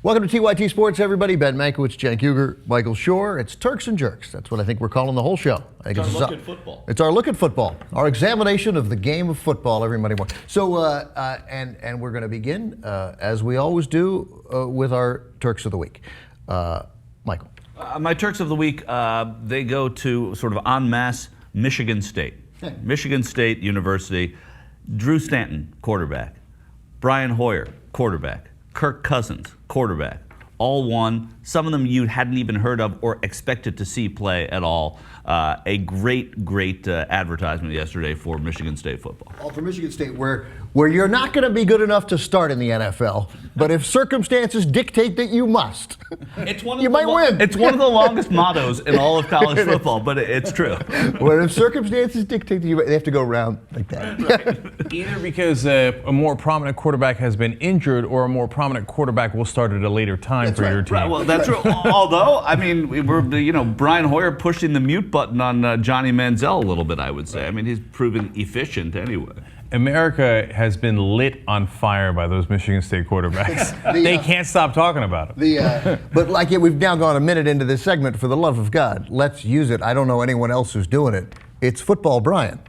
Welcome to TYTSports, everybody. Ben Mankewicz, Cenk, Uygur, Michael Shure. It's Turks and Jurks. That's what I think we're calling the whole show. I think It's our look at football. It's our look at football. Our examination of the game of football every Monday morning. So, and we're going to begin, as we always do, with our Turks of the Week. Michael. My Turks of the Week, they go to sort of en masse Michigan State. Michigan State University. Drew Stanton, quarterback. Brian Hoyer, quarterback. Kirk Cousins, quarterback. All won. Some of them you hadn't even heard of or expected to see play at all. A great advertisement yesterday for Michigan State football. All for Michigan State, where you're not going to be good enough to start in the NFL, but if circumstances dictate that you must, you might win. It's one of the longest mottos in all of college football, but it's true. Well, if circumstances dictate that they have to go around like that. Right. Either because a more prominent quarterback has been injured, or a more prominent quarterback will start at a later time for your team. Right, well, that's true. Although, I mean, Brian Hoyer pushing the mute button on Johnny Manziel a little bit, I would say. I mean, he's proven efficient anyway. America has been lit on fire by those Michigan State quarterbacks. They can't stop talking about them. But like we've now gone a minute into this segment. For the love of God, let's use it. I don't know anyone else who's doing it. It's Football Brian.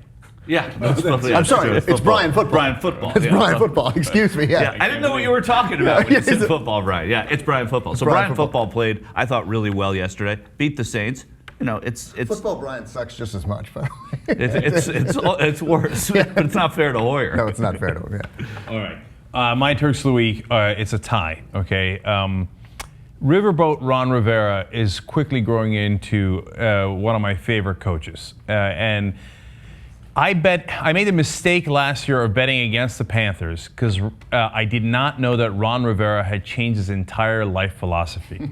Yeah, I'm sorry. It's Brian Football. Brian Football. It's Brian Football. Excuse me. Yeah. I didn't know what you were talking about when you said football, Brian. Yeah, it's Brian Football. So Brian Football played, I thought, really well yesterday. Beat the Saints. It's Football Brian sucks just as much, by the way. It's worse, but it's not fair to Hoyer. No, it's not fair to him. Yeah. All right. My Turks of the Week. It's a tie. Okay. Riverboat Ron Rivera is quickly growing into one of my favorite coaches, and I made the mistake last year of betting against the Panthers because I did not know that Ron Rivera had changed his entire life philosophy.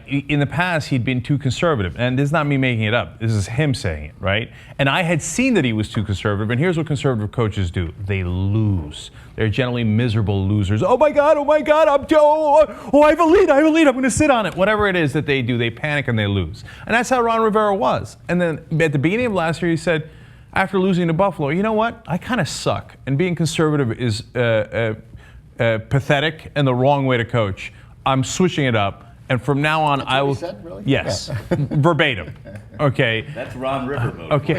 In the past, he'd been too conservative. And this is not me making it up. This is him saying it, right? And I had seen that he was too conservative. And here's what conservative coaches do. They lose. They're generally miserable losers. Oh my God, I have a lead, I'm going to sit on it. Whatever it is that they do, they panic and they lose. And that's how Ron Rivera was. And then at the beginning of last year, he said, after losing to Buffalo, you know what? I kind of suck, and being conservative is pathetic and the wrong way to coach. I'm switching it up, and from now on, I will. Said, really? Yes, yeah. Verbatim. Okay. That's Ron Riverboat. Okay.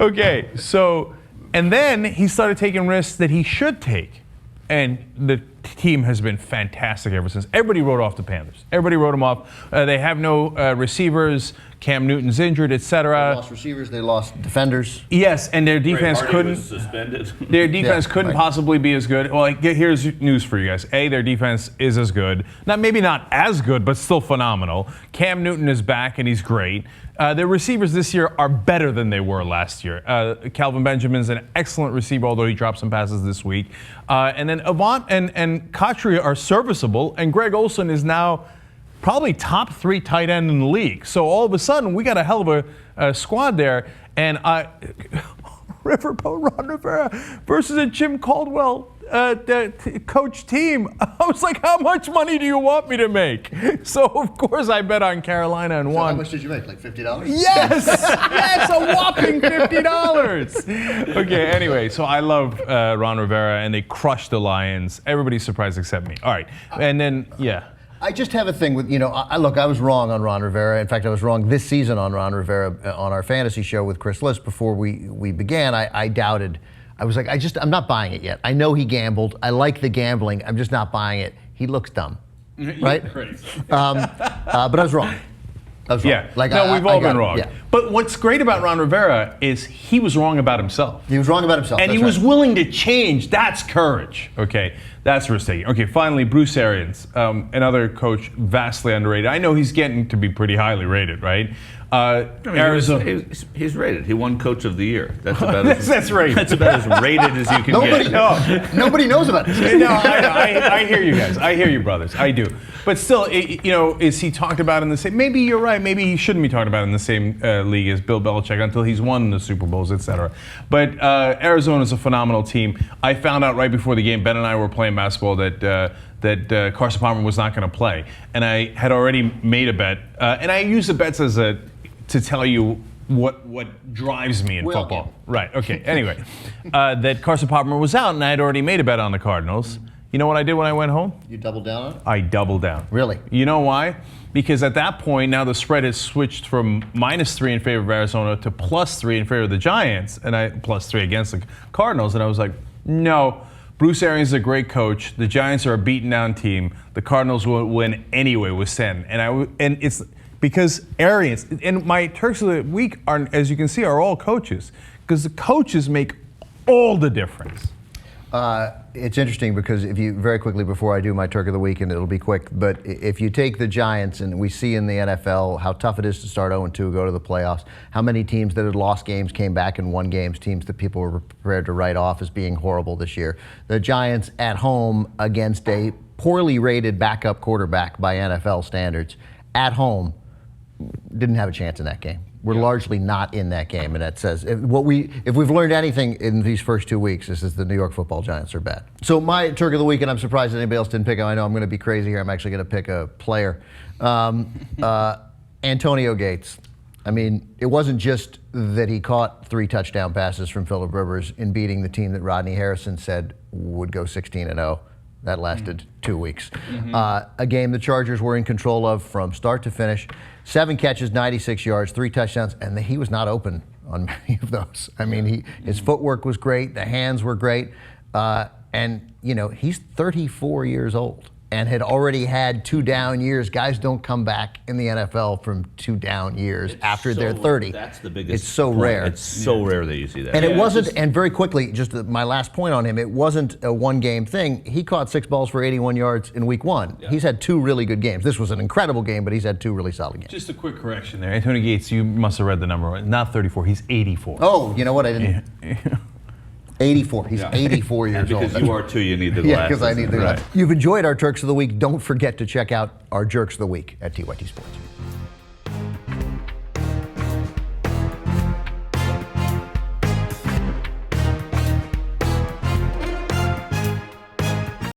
Okay. So, and then he started taking risks that he should take, and the team has been fantastic ever since. Everybody wrote off the Panthers. Everybody wrote them off. They have no receivers. Cam Newton's injured, etc. They lost receivers. They lost defenders. Yes, and their defense couldn't. Was suspended. Their defense couldn't possibly be as good. Well, here's news for you guys. A, their defense is as good. Maybe not as good, but still phenomenal. Cam Newton is back, and he's great. Their receivers this year are better than they were last year. Calvin Benjamin's an excellent receiver, although he dropped some passes this week. And then Avant and Kotria are serviceable, and Greg Olsen is now probably top 3 tight end in the league. So all of a sudden, we got a hell of a squad there. And Riverboat Ron Rivera versus a Jim Caldwell coach team. I was like, how much money do you want me to make? So, of course, I bet on Carolina and won. How much did you make? Like $50? Yes! Yes, a whopping $50. Okay, anyway, so I love Ron Rivera, and they crushed the Lions. Everybody's surprised except me. All right, and then, yeah. I just have a thing with, I was wrong on Ron Rivera. In fact, I was wrong this season on Ron Rivera on our fantasy show with Chris Liss before we began. I doubted. I was like, I'm not buying it yet. I know he gambled. I like the gambling. I'm just not buying it. He looks dumb, right? But I was wrong. Yeah, we've all been wrong. Yeah. But what's great about Ron Rivera is he was wrong about himself. He was wrong about himself. And he was willing to change. That's courage. Okay, that's risk-taking. Okay, finally, Bruce Arians, another coach vastly underrated. I know he's getting to be pretty highly rated, right? Arizona. He's rated. He won Coach of the Year. That's about that's right. That's about as rated as you can get. Nobody knows about this. No, I hear you guys. I hear you, brothers. I do. But still, is he talked about in the same? Maybe you're right. Maybe he shouldn't be talked about in the same league as Bill Belichick until he's won the Super Bowls, etc. But Arizona's a phenomenal team. I found out right before the game. Ben and I were playing basketball that Carson Palmer was not going to play, and I had already made a bet. And I use the bets as to tell you what drives me in football. Right. Okay. Anyway, that Carson Palmer was out, and I had already made a bet on the Cardinals. You know what I did when I went home? You doubled down on it? I doubled down. Really? You know why? Because at that point, now the spread has switched from -3 in favor of Arizona to +3 in favor of the Giants, and +3 against the Cardinals. And I was like, no, Bruce Arians is a great coach. The Giants are a beaten down team. The Cardinals will win anyway with 10. And it's because Arians, and my Turks of the Week are, as you can see, are all coaches. Because the coaches make all the difference. It's interesting because if you, very quickly before I do my Turk of the Week, and it'll be quick, but if you take the Giants, and we see in the NFL how tough it is to start 0-2, go to the playoffs, how many teams that had lost games came back and won games, teams that people were prepared to write off as being horrible this year. The Giants at home against a poorly rated backup quarterback by NFL standards, at home, didn't have a chance in that game. We're largely not in that game, and that says if we've learned anything in these first 2 weeks, this is the New York Football Giants are bad. So my Turk of the Week, and I'm surprised that anybody else didn't pick him. I know I'm going to be crazy here. I'm actually going to pick a player, Antonio Gates. I mean, it wasn't just that he caught 3 touchdown passes from Phillip Rivers in beating the team that Rodney Harrison said would go 16-0. That lasted 2 weeks. A game the Chargers were in control of from start to finish. 7 catches, 96 yards, 3 touchdowns, and he was not open on many of those. I mean, his footwork was great, the hands were great, and you know, he's 34 years old and had already had 2 down years. Guys don't come back in the NFL from 2 down years after they're 30. That's the biggest. It's so point. rare. It's so rare that you see that. And it wasn't, and very quickly, just my last point on him, it wasn't a one-game thing. He caught 6 balls for 81 yards in week 1. Yeah. He's had 2 really good games. This was an incredible game, but he's had 2 really solid games. Just a quick correction there. Antonio Gates, you must have read the number. Not 34, he's 84. Oh, you know what? I didn't. Yeah. 84. He's 84 years old. Because you are too, you need the glasses. Yeah, because I need the glasses. You've enjoyed our Turks of the Week. Don't forget to check out our Jerks of the Week at TYT Sports.